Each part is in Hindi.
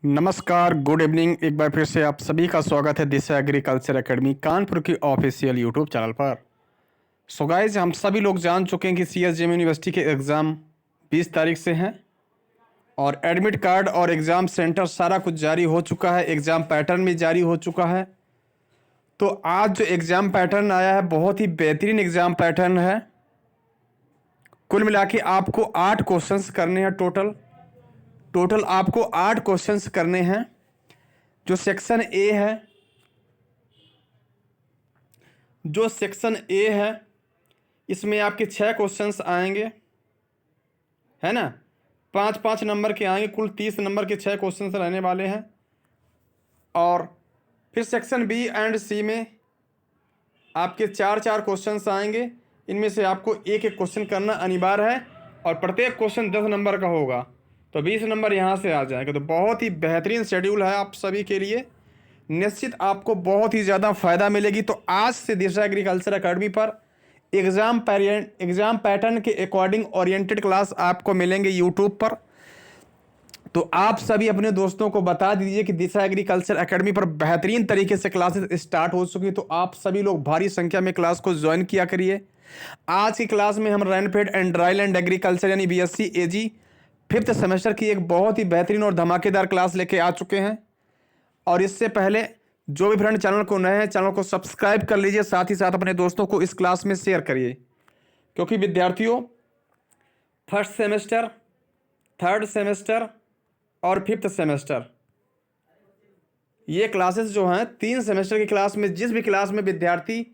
नमस्कार, गुड इवनिंग। एक बार फिर से आप सभी का स्वागत है दिशा एग्रीकल्चर एकेडमी कानपुर की ऑफिशियल यूट्यूब चैनल पर। सो गाइज, हम सभी लोग जान चुके हैं कि सीएसजेएम यूनिवर्सिटी के एग्ज़ाम 20 तारीख से हैं और एडमिट कार्ड और एग्ज़ाम सेंटर सारा कुछ जारी हो चुका है। एग्ज़ाम पैटर्न भी जारी हो चुका है। तो आज जो एग्ज़ाम पैटर्न आया है बहुत ही बेहतरीन एग्ज़ाम पैटर्न है। कुल मिला के आपको 8 क्वेश्चंस करने हैं। टोटल आपको 8 क्वेश्चंस करने हैं। जो सेक्शन ए है इसमें आपके 6 क्वेश्चंस आएंगे, है ना। 5-5 नंबर के आएंगे, कुल 30 नंबर के 6 क्वेश्चंस रहने वाले हैं। और फिर सेक्शन बी एंड सी में आपके 4-4 क्वेश्चंस आएंगे। इनमें से आपको एक एक क्वेश्चन करना अनिवार्य है और प्रत्येक क्वेश्चन 10 नंबर का होगा, तो 20 नंबर यहाँ से आ जाएंगे। तो बहुत ही बेहतरीन शेड्यूल है आप सभी के लिए। निश्चित आपको बहुत ही ज़्यादा फ़ायदा मिलेगी। तो आज से दिशा एग्रीकल्चर एकेडमी पर एग्ज़ाम पैटर्न के अकॉर्डिंग ओरिएंटेड क्लास आपको मिलेंगे यूट्यूब पर। तो आप सभी अपने दोस्तों को बता दीजिए कि दिशा एग्रीकल्चर एकेडमी पर बेहतरीन तरीके से क्लासेस स्टार्ट हो चुकी। तो आप सभी लोग भारी संख्या में क्लास को ज्वाइन किया करिए। आज की क्लास में हम रेनफेड एंड ड्राईलैंड एग्रीकल्चर यानी बीएससी एजी 5th सेमेस्टर की एक बहुत ही बेहतरीन और धमाकेदार क्लास लेके आ चुके हैं। और इससे पहले जो भी फ्रेंड चैनल को नए हैं, चैनल को सब्सक्राइब कर लीजिए, साथ ही साथ अपने दोस्तों को इस क्लास में शेयर करिए। क्योंकि विद्यार्थियों, 1st सेमेस्टर, 3rd सेमेस्टर और 5th सेमेस्टर ये क्लासेस जो हैं 3 सेमेस्टर की क्लास में जिस भी क्लास में विद्यार्थी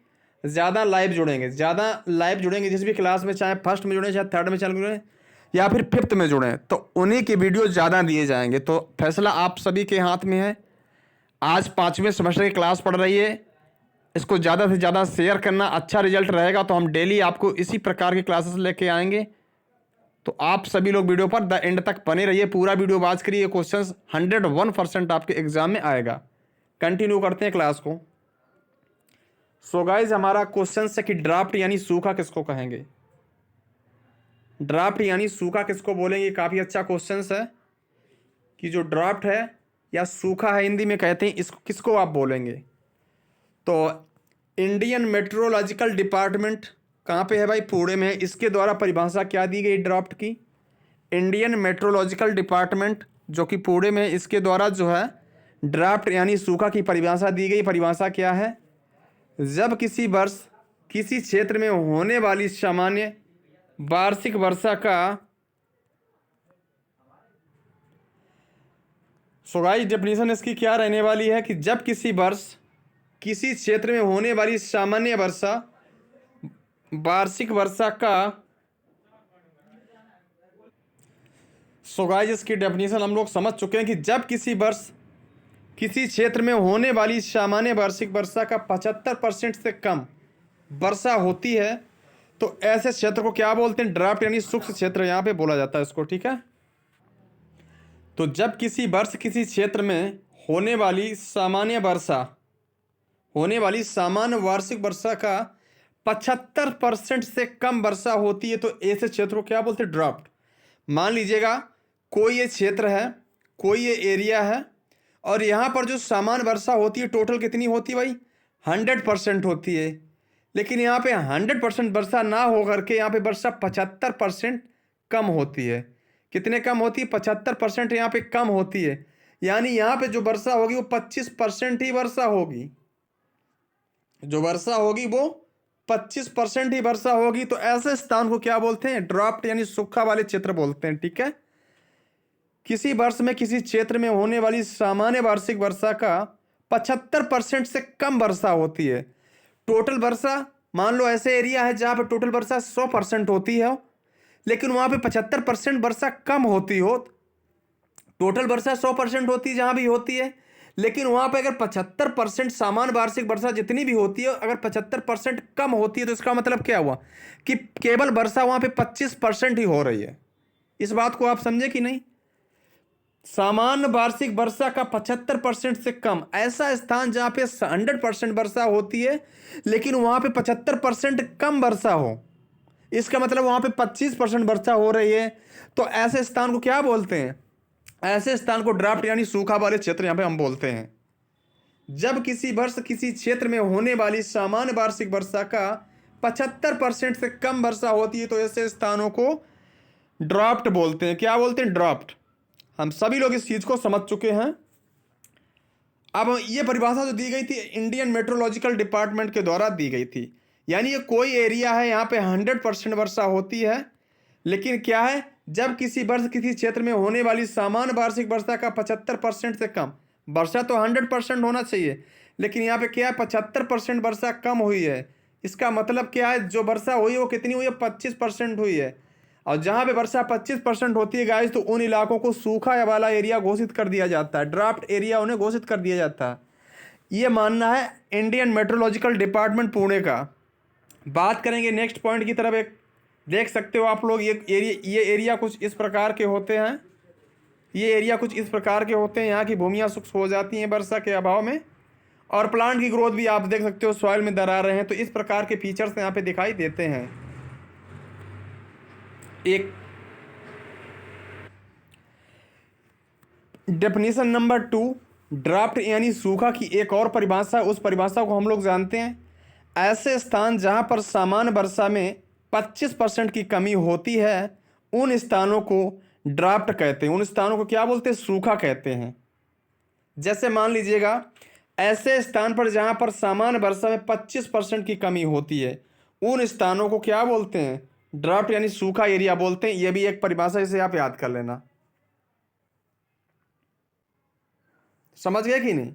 ज़्यादा लाइव जुड़ेंगे जिस भी क्लास में, चाहे 1st में जुड़ें, चाहे 3rd में जुड़ें या फिर 5th में जुड़ें, तो उन्हीं के वीडियो ज़्यादा दिए जाएंगे। तो फैसला आप सभी के हाथ में है। आज 5वें सेमेस्टर की क्लास पढ़ रही है, इसको ज़्यादा से ज़्यादा शेयर करना। अच्छा रिजल्ट रहेगा तो हम डेली आपको इसी प्रकार की क्लासेस लेके आएंगे। तो आप सभी लोग वीडियो पर द एंड तक बने रहिए, पूरा वीडियो वॉच करिए। क्वेश्चंस 101% आपके एग्जाम में आएगा। कंटिन्यू करते हैं क्लास को। सो गाइज, हमारा क्वेश्चन है कि ड्राफ्ट यानी सूखा किसको कहेंगे। ड्राफ्ट यानी सूखा किसको बोलेंगे। काफ़ी अच्छा क्वेश्चन है कि जो ड्राफ्ट है या सूखा है, हिंदी में कहते हैं, इसको किसको आप बोलेंगे। तो इंडियन मेट्रोलॉजिकल डिपार्टमेंट कहाँ पे है भाई, पुणे में है। इसके द्वारा परिभाषा क्या दी गई ड्राफ्ट की। इंडियन मेट्रोलॉजिकल डिपार्टमेंट जो कि पुणे में है, इसके द्वारा जो है ड्राफ्ट यानी सूखा की परिभाषा दी गई। परिभाषा क्या है, जब किसी वर्ष किसी क्षेत्र में होने वाली सामान्य वार्षिक वर्षा का गाइस डेफिनेशन इसकी क्या रहने वाली है कि जब किसी वर्ष किसी क्षेत्र में होने वाली सामान्य वर्षा वार्षिक वर्षा का गाइस इसकी डेफिनेशन हम लोग समझ चुके हैं कि जब किसी वर्ष किसी क्षेत्र में होने वाली सामान्य वार्षिक वर्षा का 75% से कम वर्षा होती है तो ऐसे क्षेत्र को क्या बोलते हैं, ड्राफ्ट यानी शुष्क क्षेत्र यहाँ पे बोला जाता है इसको, ठीक है। तो जब किसी वर्ष किसी क्षेत्र में होने वाली सामान्य वार्षिक वर्षा का 75% से कम वर्षा होती है तो ऐसे क्षेत्र को क्या बोलते हैं, ड्राफ्ट। मान लीजिएगा कोई ये क्षेत्र है, कोई ये एरिया है और यहाँ पर जो सामान्य वर्षा होती है टोटल कितनी होती है भाई, 100% होती है। लेकिन यहाँ पे 100% वर्षा ना हो करके यहाँ पे वर्षा 75% कम होती है। कितने कम होती है, 75% यहाँ पे कम होती है। यानी यहाँ पे जो वर्षा होगी वो 25% ही वर्षा होगी। जो वर्षा होगी वो 25% ही वर्षा होगी। तो ऐसे स्थान को क्या बोलते हैं, ड्राफ्ट यानी सूखा वाले क्षेत्र बोलते हैं, ठीक है। किसी वर्ष में किसी क्षेत्र में होने वाली सामान्य वार्षिक वर्षा का 75% से कम वर्षा होती है। टोटल वर्षा, मान लो ऐसे एरिया है जहां पर टोटल वर्षा 100% होती है लेकिन वहां पे 75% वर्षा कम होती हो। टोटल वर्षा 100% होती है जहां भी होती है, लेकिन वहां पे अगर 75% सामान्य वार्षिक वर्षा जितनी भी होती है अगर 75% कम होती है तो इसका मतलब क्या हुआ कि केवल वर्षा वहां पे 25% ही हो रही है। इस बात को आप समझे कि नहीं। सामान्य वार्षिक वर्षा का 75% से कम, ऐसा स्थान जहां पे 100% वर्षा होती है लेकिन वहां पे 75% कम वर्षा हो, इसका मतलब वहां पे 25% वर्षा हो रही है, तो ऐसे स्थान को क्या बोलते हैं, ऐसे स्थान को ड्राफ्ट यानी सूखा वाले क्षेत्र यहाँ पे हम बोलते हैं। जब किसी वर्ष किसी क्षेत्र में होने वाली सामान्य वार्षिक वर्षा का 75% से कम वर्षा होती है तो ऐसे स्थानों को ड्राफ्ट बोलते हैं। क्या बोलते हैं? ड्राफ्ट। हम सभी लोग इस चीज को समझ चुके हैं। अब ये परिभाषा जो दी गई थी इंडियन मेट्रोलॉजिकल डिपार्टमेंट के द्वारा दी गई थी, यानी ये कोई एरिया है यहाँ पे 100% वर्षा होती है, लेकिन क्या है, जब किसी वर्ष किसी क्षेत्र में होने वाली सामान्य वार्षिक वर्षा का 75% से कम, वर्षा तो 100% होना चाहिए, लेकिन यहाँ पे क्या है, 75% वर्षा कम हुई है। इसका मतलब क्या है, जो वर्षा हुई है वो कितनी हुई है? 25% हुई है। और जहाँ पे वर्षा 25% होती है गाइस, तो उन इलाकों को सूखा वाला एरिया घोषित कर दिया जाता है, ड्राफ्ट एरिया उन्हें घोषित कर दिया जाता है। ये मानना है इंडियन मेट्रोलॉजिकल डिपार्टमेंट पुणे का। बात करेंगे नेक्स्ट पॉइंट की तरफ। एक देख सकते हो आप लोग, ये एरिया कुछ इस प्रकार के होते हैं। ये एरिया कुछ इस प्रकार के होते हैं। यहाँ की भूमियाँ शुष्क हो जाती हैं वर्षा के अभाव में, और प्लांट की ग्रोथ भी आप देख सकते हो, सॉइल में दरारें हैं। तो इस प्रकार के फीचर्स यहाँ पे दिखाई देते हैं। एक डेफिनेशन नंबर 2, ड्राफ्ट यानी सूखा की एक और परिभाषा, उस परिभाषा को हम लोग जानते हैं, ऐसे स्थान जहां पर सामान्य वर्षा में 25% की कमी होती है उन स्थानों को ड्राफ्ट कहते हैं। उन स्थानों को क्या बोलते हैं? सूखा कहते हैं। जैसे मान लीजिएगा, ऐसे स्थान पर जहां पर सामान्य वर्षा में 25% की कमी होती है उन स्थानों को क्या बोलते हैं? ड्राफ्ट यानी सूखा एरिया बोलते हैं। यह भी एक परिभाषा, इसे आप याद कर लेना। समझ गए कि नहीं?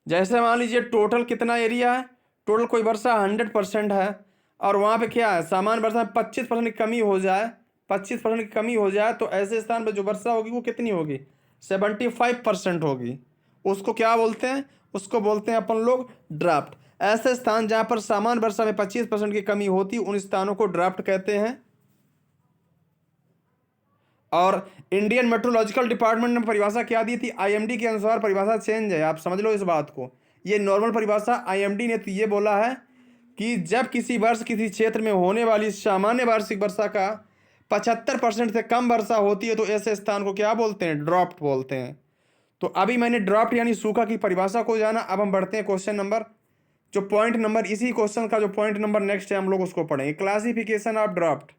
जैसे मान लीजिए टोटल कितना एरिया है, टोटल कोई वर्षा 100% है, और वहाँ पे क्या है, सामान्य वर्षा में 25% की कमी हो जाए, 25% की कमी हो जाए, तो ऐसे स्थान पर जो वर्षा होगी वो कितनी होगी? 75% होगी। उसको क्या बोलते हैं? उसको बोलते हैं अपन लोग ड्राफ्ट। ऐसे स्थान जहाँ पर सामान्य वर्षा में 25% की कमी होती उन स्थानों को ड्राफ्ट कहते हैं। और इंडियन मेट्रोलॉजिकल डिपार्टमेंट ने परिभाषा क्या दी थी? आईएमडी के अनुसार परिभाषा चेंज है, आप समझ लो इस बात को। ये नॉर्मल परिभाषा, आईएमडी ने तो ये बोला है कि जब किसी वर्ष किसी क्षेत्र में होने वाली सामान्य वार्षिक वर्षा का 75% से कम वर्षा होती है तो ऐसे स्थान को क्या बोलते हैं? ड्राफ्ट बोलते हैं। तो अभी मैंने ड्राफ्ट यानी सूखा की परिभाषा को जाना। अब हम बढ़ते हैं क्वेश्चन नंबर, जो पॉइंट नंबर, इसी क्वेश्चन का जो पॉइंट नंबर नेक्स्ट है हम लोग उसको पढ़ेंगे। क्लासिफिकेशन ऑफ ड्राफ्ट,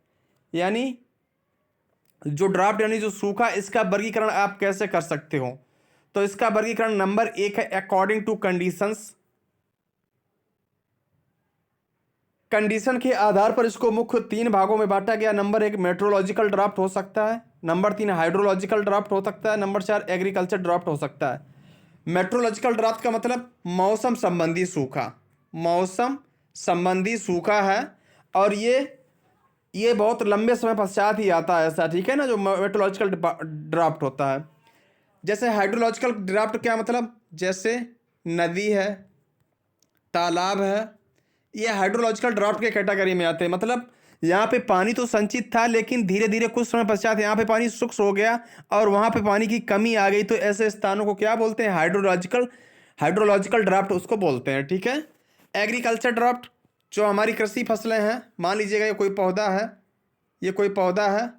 यानी जो ड्राफ्ट यानी जो सूखा, इसका वर्गीकरण आप कैसे कर सकते हो? तो इसका वर्गीकरण नंबर 1 है अकॉर्डिंग टू कंडीशंस। कंडीशन के आधार पर इसको मुख्य 3 भागों में बांटा गया। नंबर 1 मेट्रोलॉजिकल ड्राफ्ट हो सकता है, नंबर 3 हाइड्रोलॉजिकल ड्राफ्ट हो सकता है, नंबर 4 एग्रीकल्चर ड्राफ्ट हो सकता है। मेट्रोलॉजिकल ड्राफ्ट का मतलब मौसम संबंधी सूखा, मौसम संबंधी सूखा है, और ये बहुत लंबे समय पश्चात ही आता है ऐसा, ठीक है ना, जो मेट्रोलॉजिकल ड्राफ्ट होता है। जैसे हाइड्रोलॉजिकल ड्राफ्ट क्या मतलब, जैसे नदी है, तालाब है, ये हाइड्रोलॉजिकल ड्राफ्ट के कैटेगरी में आते हैं। मतलब यहाँ पे पानी तो संचित था, लेकिन धीरे धीरे कुछ समय पश्चात यहाँ पे पानी शुष्क हो गया और वहाँ पे पानी की कमी आ गई, तो ऐसे स्थानों को क्या बोलते हैं? हाइड्रोलॉजिकल ड्राफ्ट उसको बोलते हैं, ठीक है। एग्रीकल्चर ड्राफ्ट, जो हमारी कृषि फसलें हैं, मान लीजिएगा ये कोई पौधा है, ये कोई पौधा है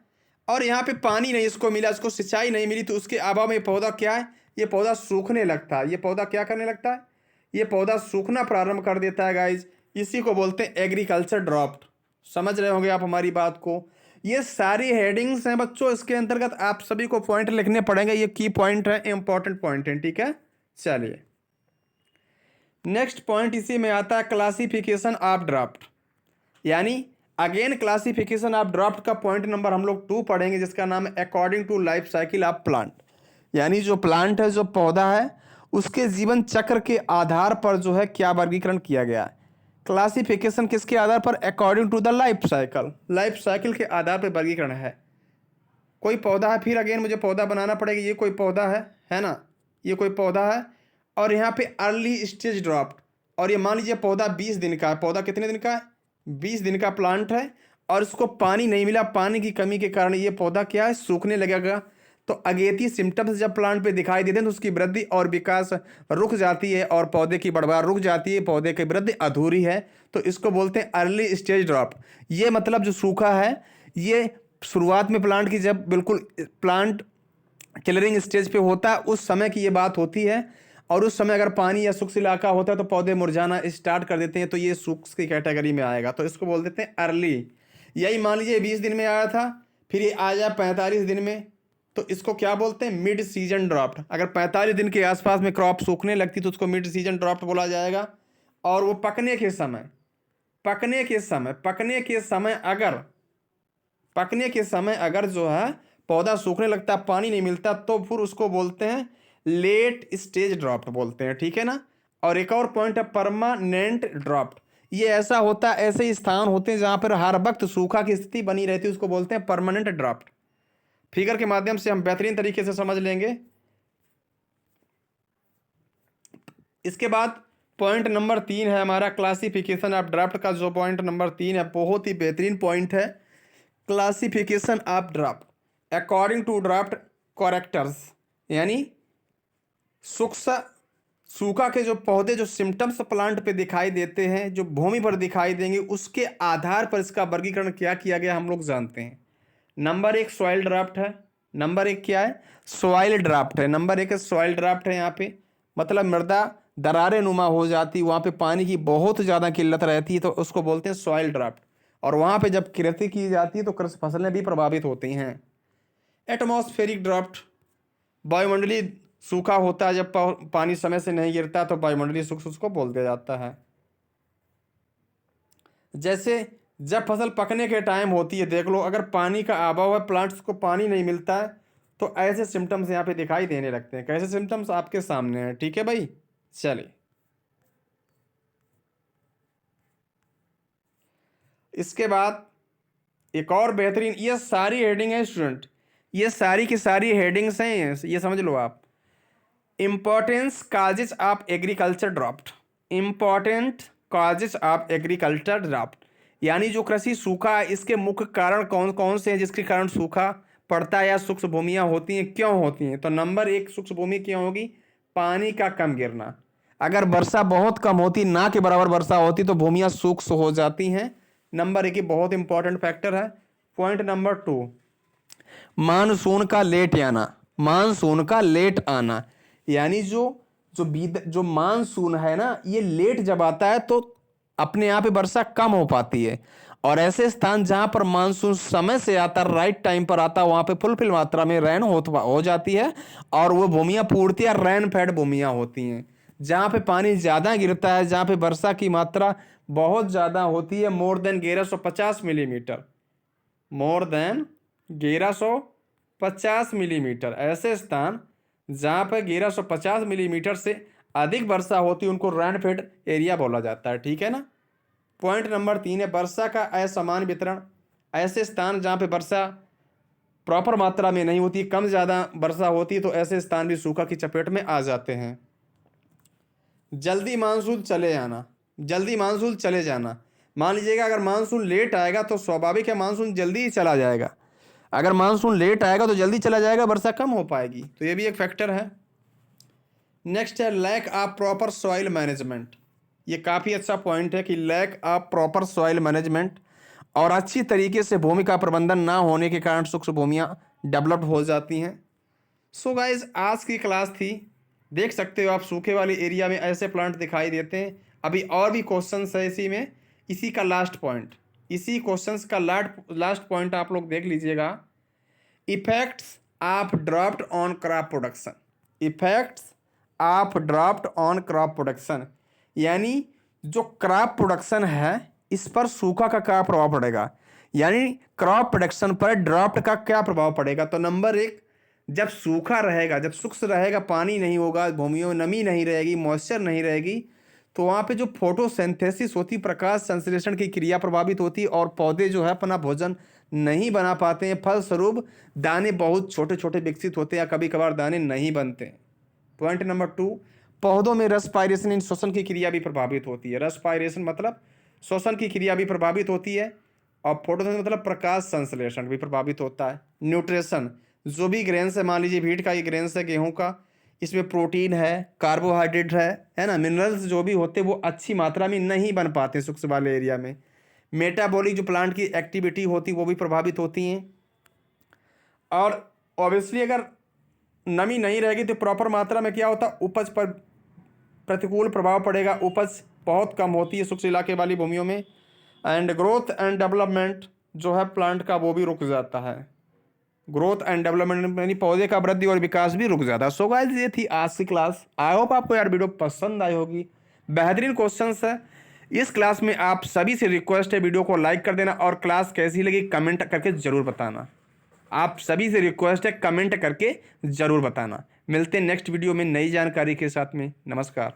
और यहाँ पे पानी नहीं इसको मिला, इसको सिंचाई नहीं मिली, तो उसके अभाव में ये पौधा क्या है, ये पौधा सूखने लगता है। ये पौधा क्या करने लगता है? ये पौधा सूखना प्रारंभ कर देता है गाइज। इसी को बोलते हैं एग्रीकल्चर ड्राफ्ट। समझ रहे होंगे आप हमारी बात को। ये सारी हेडिंग्स हैं बच्चों, इसके अंतर्गत आप सभी को पॉइंट लिखने पड़ेंगे। ये की पॉइंट है, इंपॉर्टेंट पॉइंट है, ठीक है। चलिए नेक्स्ट पॉइंट इसी में आता है क्लासिफिकेशन ऑफ ड्राफ्ट, यानी अगेन क्लासिफिकेशन ऑफ ड्राफ्ट का पॉइंट नंबर हम लोग 2 पढ़ेंगे, जिसका नाम है according to life cycle of plant. यानी जो प्लांट है, जो पौधा है, उसके जीवन चक्र के आधार पर जो है क्या वर्गीकरण किया गया है। क्लासिफिकेशन किसके आधार पर? According to the life cycle, life cycle के आधार पर वर्गीकरण है। कोई पौधा है, फिर अगेन मुझे पौधा बनाना पड़ेगा। ये कोई पौधा है ना, ये कोई पौधा है और यहाँ पे अर्ली स्टेज ड्राफ्ट, और ये मान लीजिए पौधा 20 दिन का है। पौधा कितने दिन का है? 20 दिन का प्लांट है और इसको पानी नहीं मिला, पानी की कमी के कारण ये पौधा क्या है? सूखने लगेगा। तो अगेती सिम्टम्स जब प्लांट पे दिखाई देते हैं तो उसकी वृद्धि और विकास रुक जाती है और पौधे की बढ़वार रुक जाती है, पौधे की वृद्धि अधूरी है, तो इसको बोलते हैं अर्ली स्टेज ड्राफ्ट। ये मतलब जो सूखा है, ये शुरुआत में प्लांट की जब बिल्कुल प्लांट क्लियरिंग स्टेज पे होता है उस समय की ये बात होती है। और उस समय अगर पानी या शुष्क इलाका होता है तो पौधे मुरझाना स्टार्ट कर देते हैं, तो ये शुष्क की कैटेगरी में आएगा, तो इसको बोल देते हैं अर्ली। यही मान लीजिए 20 दिन में आया था, फिर ये आ जाए 45 दिन में, तो इसको क्या बोलते हैं? Mid season draft. अगर 45 दिन के आसपास में क्रॉप सूखने लगती तो उसको मिड सीजन ड्राफ्ट बोला जाएगा। और वो पकने के समय अगर जो है पौधा सूखने लगता, पानी नहीं मिलता, तो फिर उसको बोलते हैं लेट स्टेज ड्राफ्ट बोलते हैं, ठीक है ना। और एक और पॉइंट है परमानेंट ड्राफ्ट। ये ऐसा होता है, ऐसे स्थान होते हैं जहां पर हर वक्त सूखा की स्थिति बनी रहती है, उसको बोलते हैं परमानेंट ड्राफ्ट। फिगर के माध्यम से हम बेहतरीन तरीके से समझ लेंगे। इसके बाद पॉइंट नंबर 3 है हमारा क्लासिफिकेशन ऑफ ड्राफ्ट का। जो पॉइंट नंबर 3 है बहुत ही बेहतरीन पॉइंट है, classification of drought according to drought characters. यानी सूखा के जो पौधे जो सिम्टम्स प्लांट पे दिखाई देते हैं, जो भूमि पर दिखाई देंगे, उसके आधार पर इसका वर्गीकरण क्या किया गया हम लोग जानते हैं। नंबर 1 सॉइल ड्राफ्ट है। नंबर 1 क्या है? सॉइल ड्राफ्ट है। नंबर 1 सॉइल ड्राफ्ट है। यहाँ पे मतलब मृदा दरारें नुमा हो जाती, वहाँ पे पानी की बहुत ज़्यादा किल्लत रहती है, तो उसको बोलते हैं सॉइल ड्राफ्ट। और वहाँ पे जब खेती की जाती है तो कृषि फसलें भी प्रभावित होती हैं। एटमॉस्फेरिक ड्राफ्ट, वायुमंडलीय सूखा होता है, जब पानी समय से नहीं गिरता तो वायुमंडलीय सूखा उसको बोल दिया जाता है। जैसे जब फसल पकने के टाइम होती है, देख लो अगर पानी का अभाव है, प्लांट्स को पानी नहीं मिलता है, तो ऐसे सिम्टम्स यहाँ पे दिखाई देने लगते हैं। कैसे सिम्टम्स? आपके सामने हैं, ठीक है भाई। चलिए इसके बाद एक और बेहतरीन, ये सारी हेडिंग है स्टूडेंट, ये सारी की सारी हेडिंग्स हैं, ये समझ लो आप। Importance causes of agriculture draft, important causes of agriculture draft, यानी जो कृषि सूखा है इसके मुख्य कारण कौन कौन से हैं जिसके कारण सूखा पड़ता है या शुष्क भूमियाँ होती हैं, क्यों होती हैं। तो नंबर 1 शुष्क भूमि क्यों होगी? पानी का कम गिरना। अगर वर्षा बहुत कम होती, ना के बराबर वर्षा होती, तो भूमियाँ शुष्क हो जाती हैं। नंबर 1 ये बहुत इंपॉर्टेंट फैक्टर है। पॉइंट नंबर 2 मानसून का लेट आना। मानसून का लेट आना यानी जो मानसून है ना, ये लेट जब आता है तो अपने आप ही वर्षा कम हो पाती है। और ऐसे स्थान जहां पर मानसून समय से आता, राइट टाइम पर आता, वहां पे फुलफिल मात्रा में रेन हो जाती है, और वो भूमियां पूर्णतया रेन फेड भूमियां होती हैं। जहां पे पानी ज्यादा गिरता है, जहां पे वर्षा की मात्रा बहुत ज्यादा होती है, more than 1150 millimetre, more than 1150 millimetre, ऐसे स्थान जहां पर 1150 मिलीमीटर से अधिक वर्षा होती है उनको रेनफेड एरिया बोला जाता है, ठीक है ना। पॉइंट नंबर 3 है वर्षा का असमान वितरण। ऐसे स्थान जहां पे वर्षा प्रॉपर मात्रा में नहीं होती, कम ज़्यादा वर्षा होती है, तो ऐसे स्थान भी सूखा की चपेट में आ जाते हैं। जल्दी मानसून चले जाना, जल्दी मानसून चले जाना। मान लीजिएगा अगर मानसून लेट आएगा तो स्वाभाविक है मानसून जल्दी ही चला जाएगा। अगर मानसून लेट आएगा तो जल्दी चला जाएगा, वर्षा कम हो पाएगी, तो ये भी एक फैक्टर है। नेक्स्ट है lack of proper soil management. ये काफ़ी अच्छा पॉइंट है कि lack of proper soil management, और अच्छी तरीके से भूमि का प्रबंधन ना होने के कारण शुष्क भूमियाँ डेवलप्ड हो जाती हैं। सो गाइज आज की क्लास थी, देख सकते हो आप सूखे वाले एरिया में ऐसे प्लांट दिखाई देते हैं। अभी और भी क्वेश्चंस है इसी में, इसी का लास्ट पॉइंट, इसी क्वेश्चंस का लास्ट पॉइंट आप लोग देख लीजिएगा। Effects of draft on crop production, effects of draft on crop production, यानी जो क्रॉप प्रोडक्शन है इस पर सूखा का क्या प्रभाव पड़ेगा, यानी क्रॉप प्रोडक्शन पर ड्राफ्ट का क्या प्रभाव पड़ेगा। तो नंबर 1, जब सूखा रहेगा, जब शुष्क रहेगा, पानी नहीं होगा, भूमियों में नमी नहीं रहेगी, मॉइस्चर नहीं रहेगी, तो वहाँ पे जो फोटोसिंथेसिस होती, प्रकाश संश्लेषण की क्रिया प्रभावित होती, और पौधे जो है अपना भोजन नहीं बना पाते हैं, फलस्वरूप दाने बहुत छोटे छोटे विकसित होते हैं या कभी कभार दाने नहीं बनते। पॉइंट नंबर 2, पौधों में रेस्पायरेशन इन श्वसन की क्रिया भी प्रभावित होती है। रेस्पायरेशन मतलब श्वसन की क्रिया भी प्रभावित होती है, और फोटोसिंथेसिस मतलब प्रकाश संश्लेषण भी प्रभावित होता है। न्यूट्रिशन, जो भी ग्रेन्स है, मान लीजिए व्हीट का ये ग्रेन्स है, गेहूं का, इसमें प्रोटीन है, कार्बोहाइड्रेट है ना, मिनरल्स जो भी होते हैं वो अच्छी मात्रा में नहीं बन पाते शुष्क वाले एरिया में। मेटाबॉलिक जो प्लांट की एक्टिविटी होती वो भी प्रभावित होती हैं। और ऑब्वियसली अगर नमी नहीं रहेगी तो प्रॉपर मात्रा में क्या होता है, उपज पर प्रतिकूल प्रभाव पड़ेगा, उपज बहुत कम होती है शुष्क इलाके वाली भूमियों में। एंड ग्रोथ एंड डेवलपमेंट जो है प्लांट का वो भी रुक जाता है, ग्रोथ एंड डेवलपमेंट यानी पौधे का वृद्धि और विकास भी रुक जाता है। सो गाइस ये थी आज की क्लास। आई होप आपको यार वीडियो पसंद आई होगी, बेहतरीन क्वेश्चंस है। इस क्लास में आप सभी से रिक्वेस्ट है वीडियो को लाइक कर देना और क्लास कैसी लगी कमेंट करके ज़रूर बताना। आप सभी से रिक्वेस्ट है कमेंट करके ज़रूर बताना। मिलते हैं नेक्स्ट वीडियो में नई जानकारी के साथ में। नमस्कार।